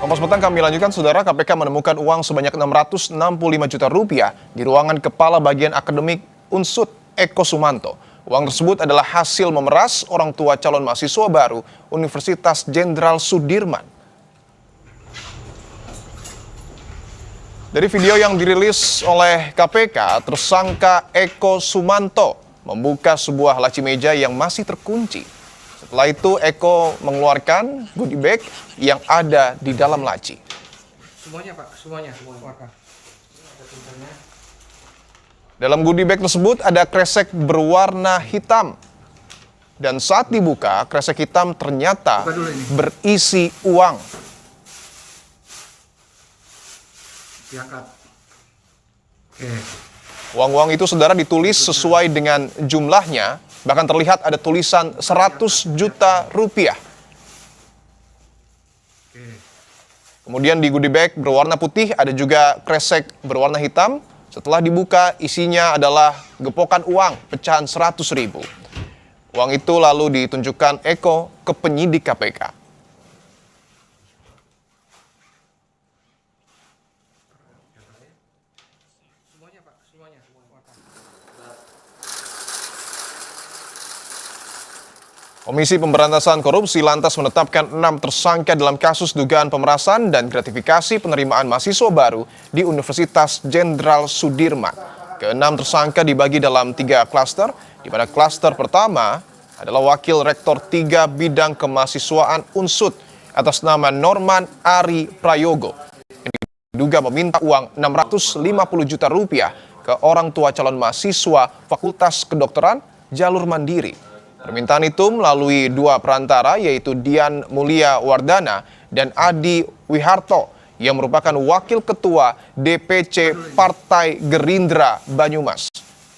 Kompas Petang kami lanjutkan, Saudara. KPK menemukan uang sebanyak 665 juta rupiah di ruangan Kepala Bagian Akademik Unsut Eko Sumanto. Uang tersebut adalah hasil memeras orang tua calon mahasiswa baru Universitas Jenderal Sudirman. Dari video yang dirilis oleh KPK, tersangka Eko Sumanto membuka sebuah laci meja yang masih terkunci. Setelah itu Eko mengeluarkan goodie bag yang ada di dalam laci. Semuanya Pak, semuanya. Dalam goodie bag tersebut ada kresek berwarna hitam. Dan saat dibuka, kresek hitam ternyata berisi uang. Diangkat. Oke. Uang-uang itu, Saudara, ditulis sesuai dengan jumlahnya. Bahkan terlihat ada tulisan 100 juta rupiah. Kemudian di goodie bag berwarna putih ada juga kresek berwarna hitam. Setelah dibuka, isinya adalah gepokan uang pecahan 100 ribu. Uang itu lalu ditunjukkan Eko ke penyidik KPK. Komisi Pemberantasan Korupsi lantas menetapkan 6 tersangka dalam kasus dugaan pemerasan dan gratifikasi penerimaan mahasiswa baru di Universitas Jenderal Sudirman. Ke-6 tersangka dibagi dalam 3 klaster, di mana klaster pertama adalah Wakil Rektor 3 Bidang Kemahasiswaan Unsut atas nama Norman Ari Prayogo, yang diduga meminta uang 650 juta rupiah ke orang tua calon mahasiswa Fakultas Kedokteran jalur mandiri. Permintaan itu melalui 2 perantara, yaitu Dian Mulia Wardana dan Adi Wiharto, yang merupakan Wakil Ketua DPC Partai Gerindra Banyumas.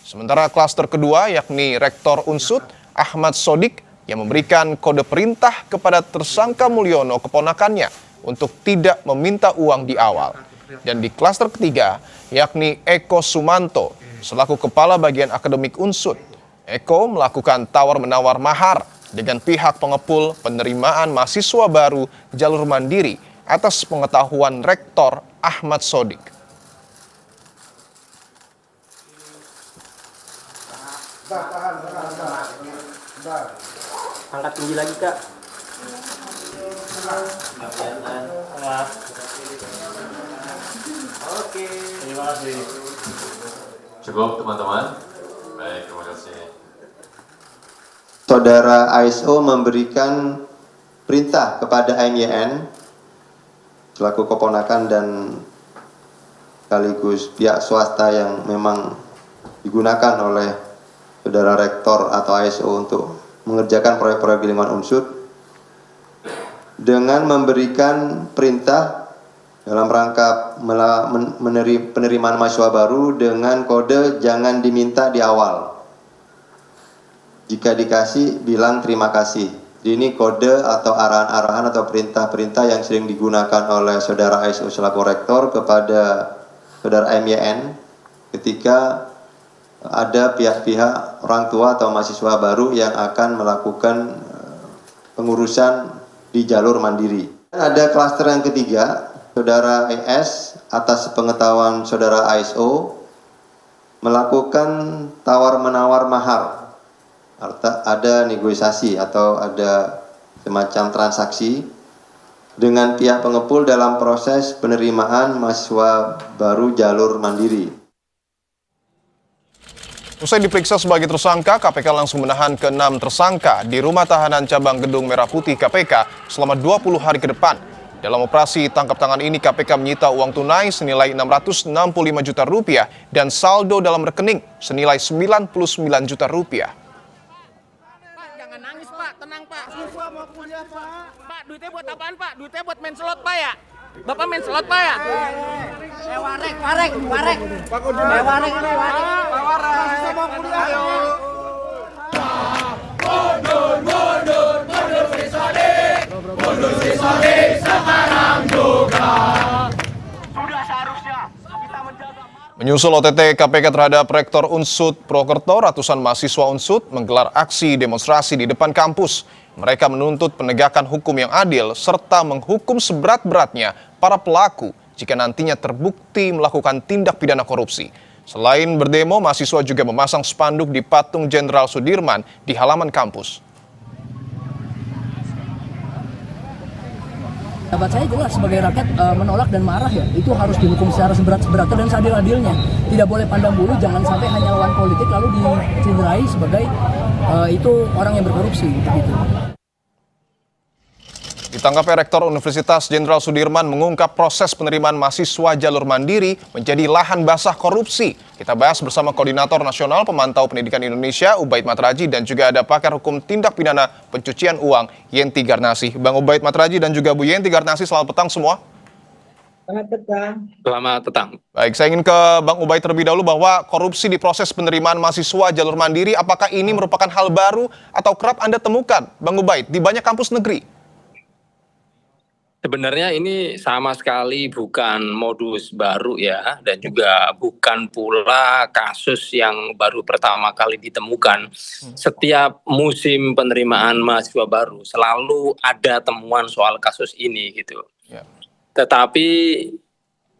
Sementara klaster kedua, yakni Rektor Unsut Ahmad Sodik, yang memberikan kode perintah kepada tersangka Mulyono keponakannya untuk tidak meminta uang di awal. Dan di klaster ketiga, yakni Eko Sumanto, selaku Kepala Bagian Akademik Unsut. Eko melakukan tawar-menawar mahar dengan pihak pengepul penerimaan mahasiswa baru jalur mandiri atas pengetahuan Rektor Ahmad Sodik. Angkat tinggi lagi, Kak. Oke, terima kasih. Cukup, teman-teman. Baik, terima kasih. Saudara ASO memberikan perintah kepada MYN selaku keponakan dan sekaligus pihak swasta yang memang digunakan oleh saudara rektor atau ASO untuk mengerjakan proyek-proyek di lingkungan Unsut dengan memberikan perintah dalam rangka penerimaan mahasiswa baru dengan kode jangan diminta di awal. Jika dikasih, bilang terima kasih. Ini kode atau arahan-arahan atau perintah-perintah yang sering digunakan oleh saudara ASO selaku rektor kepada saudara MYN ketika ada pihak-pihak orang tua atau mahasiswa baru yang akan melakukan pengurusan di jalur mandiri. Ada klaster yang ketiga, saudara ES atas pengetahuan saudara ASO melakukan tawar-menawar mahar. Ada negosiasi atau ada semacam transaksi dengan pihak pengepul dalam proses penerimaan mahasiswa baru jalur mandiri. Usai diperiksa sebagai tersangka, KPK langsung menahan ke-6 tersangka di Rumah Tahanan Cabang Gedung Merah Putih KPK selama 20 hari ke depan. Dalam operasi tangkap tangan ini, KPK menyita uang tunai senilai 665 juta rupiah dan saldo dalam rekening senilai 99 juta rupiah. Jangan nangis, Pak. Tenang, Pak. Siswa mau kuliah, Pak. Pak, duitnya buat apaan, Pak? Duitnya buat main slot, Pak, ya? Bapak main slot, Pak, ya? Warek. Warek ini, warek. Pak Warek. Siswa mau kuliah, ayo. Mundur, siswa sekarang juga. Sudah seharusnya kita menjaga. Menyusul OTT KPK terhadap Rektor Unsud Purwokerto, ratusan mahasiswa Unsud menggelar aksi demonstrasi di depan kampus. Mereka menuntut penegakan hukum yang adil serta menghukum seberat-beratnya para pelaku jika nantinya terbukti melakukan tindak pidana korupsi. Selain berdemo, mahasiswa juga memasang spanduk di patung Jenderal Sudirman di halaman kampus. Pendapat saya jelas sebagai rakyat menolak dan marah ya, itu harus dihukum secara seberat-beratnya dan seadil-adilnya. Tidak boleh pandang bulu, jangan sampai hanya lawan politik lalu dicederai sebagai itu orang yang berkorupsi gitu. Ditangkapnya Rektor Universitas Jenderal Sudirman mengungkap proses penerimaan mahasiswa jalur mandiri menjadi lahan basah korupsi. Kita bahas bersama Koordinator Nasional Pemantau Pendidikan Indonesia, Ubaid Matraji, dan juga ada pakar hukum tindak pidana pencucian uang, Yenti Garnasih. Bang Ubaid Matraji dan juga Bu Yenti Garnasih, selamat petang semua. Selamat petang. Selamat petang. Baik, saya ingin ke Bang Ubaid terlebih dahulu bahwa korupsi di proses penerimaan mahasiswa jalur mandiri, apakah ini merupakan hal baru atau kerap Anda temukan, Bang Ubaid, di banyak kampus negeri? Sebenarnya ini sama sekali bukan modus baru ya, dan juga bukan pula kasus yang baru pertama kali ditemukan. Setiap musim penerimaan mahasiswa baru selalu ada temuan soal kasus ini gitu. Ya. Tetapi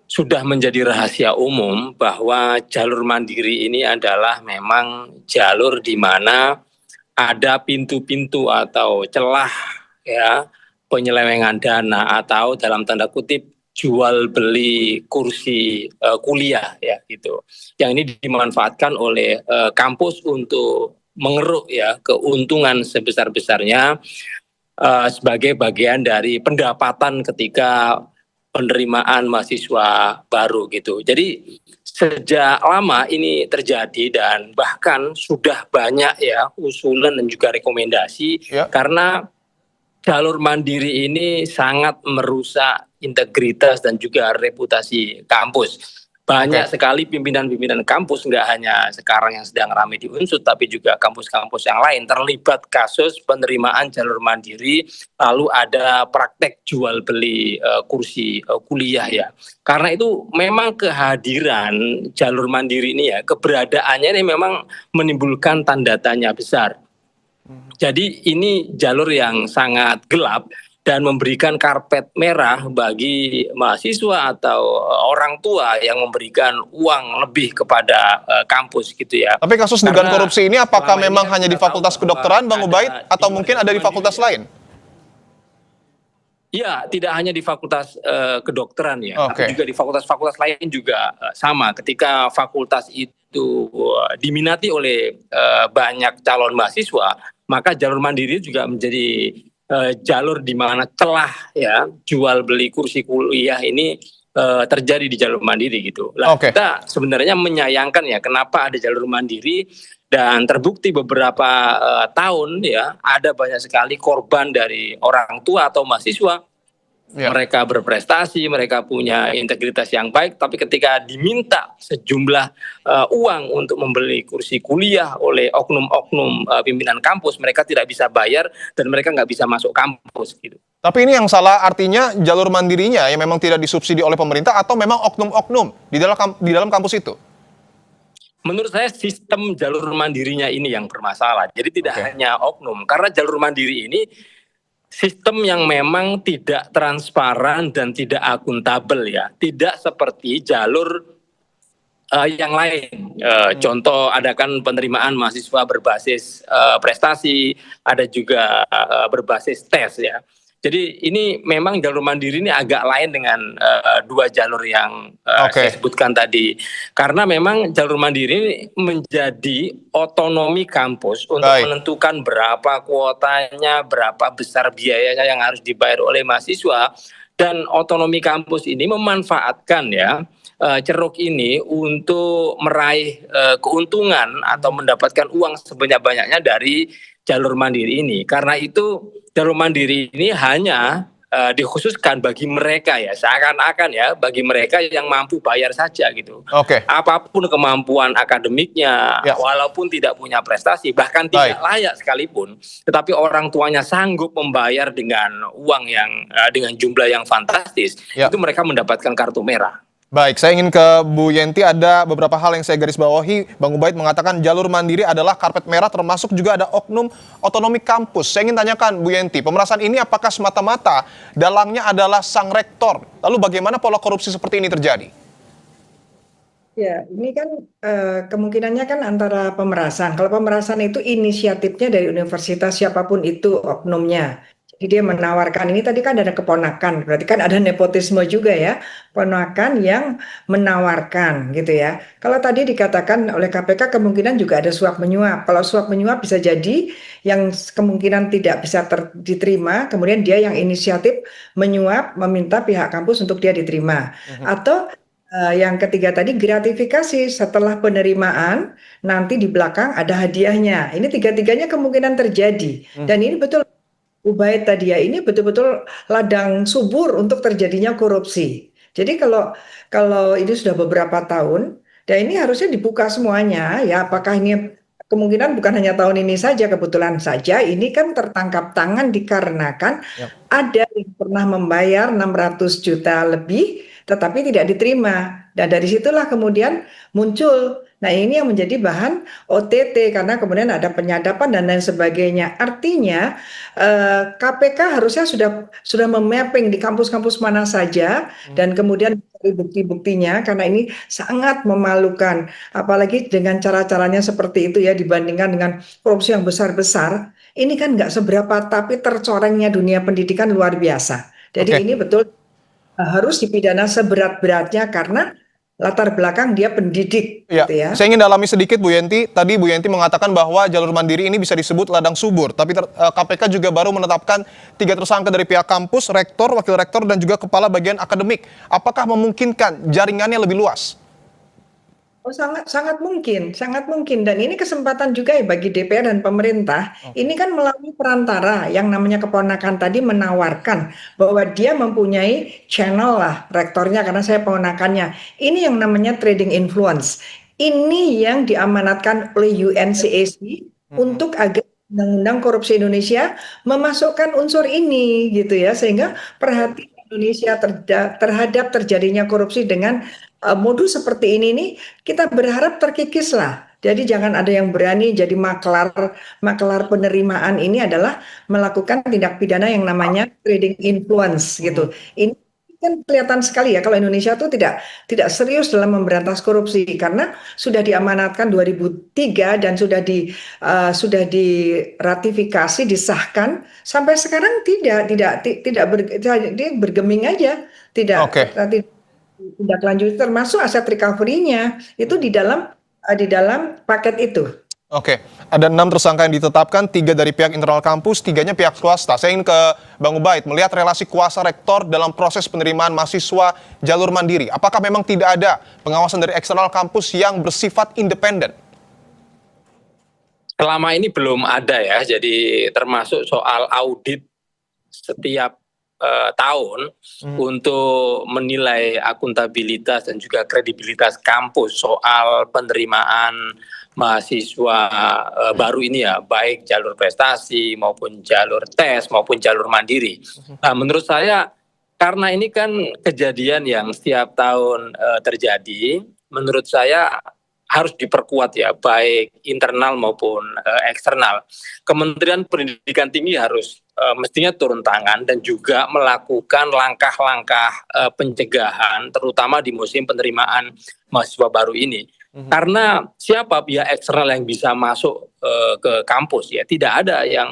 sudah menjadi rahasia umum bahwa jalur mandiri ini adalah memang jalur di mana ada pintu-pintu atau celah ya, penyelewengan dana atau dalam tanda kutip jual beli kursi kuliah ya gitu. Yang ini dimanfaatkan oleh kampus untuk mengeruk ya keuntungan sebesar-besarnya sebagai bagian dari pendapatan ketika penerimaan mahasiswa baru gitu. Jadi sejak lama ini terjadi dan bahkan sudah banyak ya usulan dan juga rekomendasi karena jalur mandiri ini sangat merusak integritas dan juga reputasi kampus. Banyak sekali pimpinan-pimpinan kampus, nggak hanya sekarang yang sedang ramai di Unsud, tapi juga kampus-kampus yang lain terlibat kasus penerimaan jalur mandiri, lalu ada praktek jual beli kursi kuliah ya. Karena itu memang kehadiran jalur mandiri ini ya, keberadaannya ini memang menimbulkan tanda tanya besar. Jadi ini jalur yang sangat gelap dan memberikan karpet merah bagi mahasiswa atau orang tua yang memberikan uang lebih kepada kampus gitu ya. Tapi kasus dugaan korupsi ini apakah memang hanya di Fakultas Kedokteran, Bang Ubaid, atau mungkin ada di fakultas lain? Iya, tidak hanya di Fakultas Kedokteran ya, tapi juga di fakultas-fakultas lain juga sama. Ketika fakultas itu diminati oleh banyak calon mahasiswa, maka jalur mandiri juga menjadi jalur di mana celah ya jual beli kursi kuliah ini terjadi di jalur mandiri gitu. Kita sebenarnya menyayangkan ya kenapa ada jalur mandiri dan terbukti beberapa tahun ya ada banyak sekali korban dari orang tua atau mahasiswa. Mereka berprestasi, mereka punya integritas yang baik, tapi ketika diminta sejumlah uang untuk membeli kursi kuliah oleh oknum-oknum pimpinan kampus, mereka tidak bisa bayar dan mereka nggak bisa masuk kampus gitu. Tapi ini yang salah artinya jalur mandirinya yang memang tidak disubsidi oleh pemerintah atau memang oknum-oknum di dalam kampus itu? Menurut saya sistem jalur mandirinya ini yang bermasalah. Jadi tidak hanya oknum, karena jalur mandiri ini sistem yang memang tidak transparan dan tidak akuntabel ya, tidak seperti jalur yang lain. Contoh ada kan penerimaan mahasiswa berbasis prestasi, ada juga berbasis tes ya. Jadi ini memang jalur mandiri ini agak lain dengan dua jalur yang saya sebutkan tadi. Karena memang jalur mandiri ini menjadi otonomi kampus untuk menentukan berapa kuotanya, berapa besar biayanya yang harus dibayar oleh mahasiswa. Dan otonomi kampus ini memanfaatkan ya ceruk ini untuk meraih keuntungan atau mendapatkan uang sebanyak-banyaknya dari jalur mandiri ini. Karena itu jalur mandiri ini hanya dikhususkan bagi mereka ya, seakan-akan ya bagi mereka yang mampu bayar saja gitu. Apapun kemampuan akademiknya, walaupun tidak punya prestasi, bahkan tidak layak sekalipun, tetapi orang tuanya sanggup membayar dengan uang yang dengan jumlah yang fantastis, itu mereka mendapatkan kartu merah. Baik, saya ingin ke Bu Yenti. Ada beberapa hal yang saya garis bawahi. Bang Ubaid mengatakan jalur mandiri adalah karpet merah, termasuk juga ada oknum otonomi kampus. Saya ingin tanyakan Bu Yenti, pemerasan ini apakah semata-mata dalangnya adalah sang rektor? Lalu bagaimana pola korupsi seperti ini terjadi? Ya, ini kan kemungkinannya kan antara pemerasan. Kalau pemerasan itu inisiatifnya dari universitas siapapun itu oknumnya. Jadi dia menawarkan, ini tadi kan ada keponakan, berarti kan ada nepotisme juga ya, ponakan yang menawarkan gitu ya. Kalau tadi dikatakan oleh KPK kemungkinan juga ada suap menyuap. Kalau suap menyuap bisa jadi yang kemungkinan tidak bisa diterima, kemudian dia yang inisiatif menyuap, meminta pihak kampus untuk dia diterima. Atau yang ketiga tadi gratifikasi setelah penerimaan nanti di belakang ada hadiahnya. Ini tiga-tiganya kemungkinan terjadi. Dan ini betul Ubaid tadi ya, ini betul-betul ladang subur untuk terjadinya korupsi. Jadi kalau ini sudah beberapa tahun, dan ini harusnya dibuka semuanya ya. Apakah ini kemungkinan bukan hanya tahun ini saja, kebetulan saja ini kan tertangkap tangan dikarenakan ada yang pernah membayar 600 juta lebih tetapi tidak diterima. Dan dari situlah kemudian muncul. Nah, ini yang menjadi bahan OTT karena kemudian ada penyadapan dan lain sebagainya. Artinya KPK harusnya sudah memapping di kampus-kampus mana saja dan kemudian mencari bukti-buktinya karena ini sangat memalukan. Apalagi dengan cara-caranya seperti itu ya dibandingkan dengan korupsi yang besar-besar. Ini kan nggak seberapa tapi tercorengnya dunia pendidikan luar biasa. Jadi ini betul harus dipidana seberat-beratnya karena latar belakang dia pendidik. Ya, gitu ya. saya ingin dalami sedikit Bu Yenti. Tadi Bu Yenti mengatakan bahwa jalur mandiri ini bisa disebut ladang subur. Tapi KPK juga baru menetapkan 3 tersangka dari pihak kampus, rektor, wakil rektor, dan juga kepala bagian akademik. Apakah memungkinkan jaringannya lebih luas? Oh, sangat mungkin, sangat mungkin. Dan ini kesempatan juga ya bagi DPR dan pemerintah. Ini kan melalui perantara yang namanya keponakan tadi menawarkan bahwa dia mempunyai channel lah rektornya karena saya ponakannya. Ini yang namanya trading influence. Ini yang diamanatkan oleh UNCAC untuk agar Undang-Undang Korupsi Indonesia memasukkan unsur ini gitu ya, sehingga perhatian Indonesia terhadap terjadinya korupsi dengan modus seperti ini nih kita berharap terkikis lah. Jadi jangan ada yang berani jadi maklar penerimaan ini adalah melakukan tindak pidana yang namanya trading influence gitu. Ini kan kelihatan sekali ya kalau Indonesia tuh tidak serius dalam memberantas korupsi karena sudah diamanatkan 2003 dan sudah diratifikasi disahkan sampai sekarang tidak bergeming aja tidak tindak lanjut termasuk aset recovery-nya itu di dalam paket itu. Oke, ada 6 tersangka yang ditetapkan, 3 dari pihak internal kampus, 3-nya pihak swasta. Saya ingin ke Bang Ubaid, melihat relasi kuasa rektor dalam proses penerimaan mahasiswa jalur mandiri. Apakah memang tidak ada pengawasan dari eksternal kampus yang bersifat independen? Selama ini belum ada ya, jadi termasuk soal audit setiap tahun untuk menilai akuntabilitas dan juga kredibilitas kampus soal penerimaan mahasiswa baru ini ya, baik jalur prestasi maupun jalur tes maupun jalur mandiri. Nah, menurut saya karena ini kan kejadian yang setiap tahun terjadi, menurut saya harus diperkuat ya, baik internal maupun eksternal. Kementerian Pendidikan Tinggi harus mestinya turun tangan dan juga melakukan langkah-langkah pencegahan, terutama di musim penerimaan mahasiswa baru ini. Karena siapa pihak eksternal yang bisa masuk ke kampus ya, tidak ada yang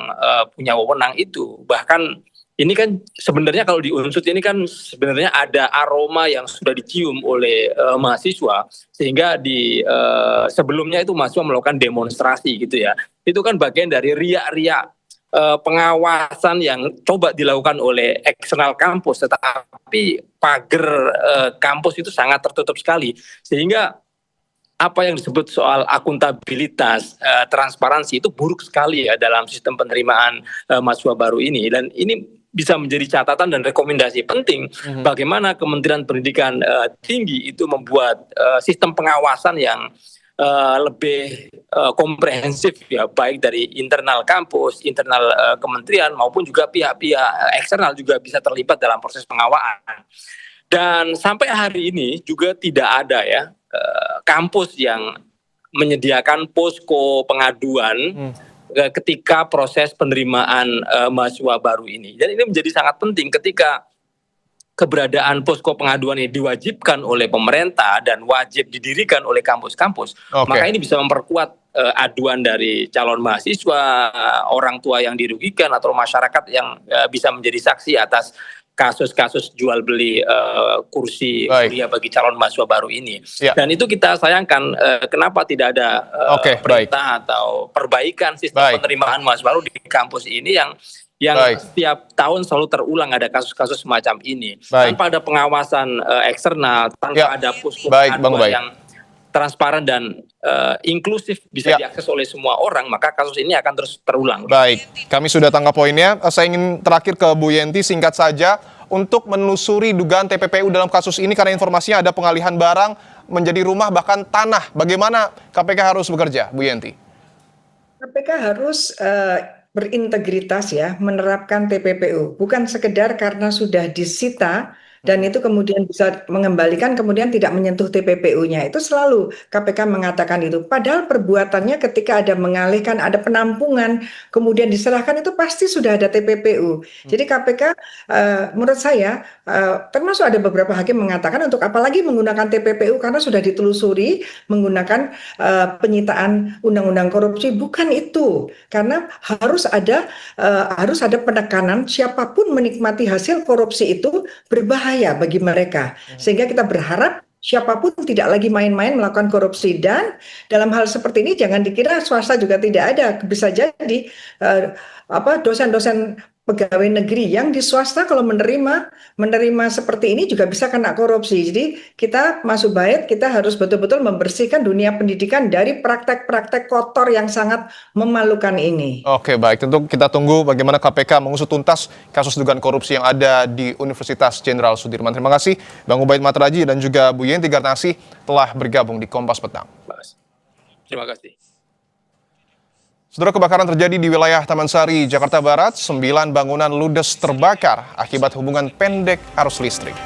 punya wewenang itu. Bahkan ini kan sebenarnya kalau di Unsut ini kan sebenarnya ada aroma yang sudah dicium oleh mahasiswa sehingga di sebelumnya itu mahasiswa melakukan demonstrasi gitu ya. Itu kan bagian dari riak-riak pengawasan yang coba dilakukan oleh eksternal kampus, tetapi pagar kampus itu sangat tertutup sekali sehingga apa yang disebut soal akuntabilitas, transparansi itu buruk sekali ya dalam sistem penerimaan mahasiswa baru ini. Dan ini bisa menjadi catatan dan rekomendasi penting bagaimana Kementerian Pendidikan Tinggi itu membuat sistem pengawasan yang lebih komprehensif ya, baik dari internal kampus, internal kementerian maupun juga pihak-pihak eksternal juga bisa terlibat dalam proses pengawasan. Dan sampai hari ini juga tidak ada ya kampus yang menyediakan posko pengaduan ketika proses penerimaan mahasiswa baru ini. Dan ini menjadi sangat penting ketika keberadaan posko pengaduan ini diwajibkan oleh pemerintah dan wajib didirikan oleh kampus-kampus, maka ini bisa memperkuat aduan dari calon mahasiswa, orang tua yang dirugikan atau masyarakat yang bisa menjadi saksi atas kasus-kasus jual beli kursi kuliah bagi calon mahasiswa baru ini. Dan itu kita sayangkan kenapa tidak ada perintah atau perbaikan sistem penerimaan mahasiswa baru di kampus ini yang setiap tahun selalu terulang ada kasus-kasus semacam ini. Tanpa ada pengawasan eksternal, tanpa ada posko pengaduan yang transparan dan inklusif bisa diakses oleh semua orang, maka kasus ini akan terus terulang. Baik, kami sudah tangkap poinnya. Saya ingin terakhir ke Bu Yenti, singkat saja, untuk menelusuri dugaan TPPU dalam kasus ini, karena informasinya ada pengalihan barang menjadi rumah bahkan tanah. Bagaimana KPK harus bekerja, Bu Yenti? KPK harus berintegritas ya, menerapkan TPPU. Bukan sekedar karena sudah disita dan itu kemudian bisa mengembalikan, kemudian tidak menyentuh TPPU-nya. Itu selalu KPK mengatakan itu. Padahal perbuatannya ketika ada mengalihkan, ada penampungan, kemudian diserahkan, itu pasti sudah ada TPPU. Jadi KPK menurut saya, termasuk ada beberapa hakim mengatakan untuk apalagi menggunakan TPPU karena sudah ditelusuri menggunakan penyitaan undang-undang korupsi. Bukan itu. Karena harus ada penekanan siapapun menikmati hasil korupsi itu berbahaya bagi mereka, sehingga kita berharap siapapun tidak lagi main-main melakukan korupsi. Dan dalam hal seperti ini jangan dikira swasta juga tidak ada, bisa jadi dosen-dosen pegawai negeri yang di swasta kalau menerima seperti ini juga bisa kena korupsi. Jadi kita masuk bait, kita harus betul-betul membersihkan dunia pendidikan dari praktek-praktek kotor yang sangat memalukan ini. Oke, baik. Tentu kita tunggu bagaimana KPK mengusut tuntas kasus dugaan korupsi yang ada di Universitas Jenderal Sudirman. Terima kasih Bang Ubaid Matraji dan juga Bu Yenti Garnasih telah bergabung di Kompas Petang. Terima kasih. Saudara, kebakaran terjadi di wilayah Taman Sari, Jakarta Barat. 9 bangunan ludes terbakar akibat hubungan pendek arus listrik.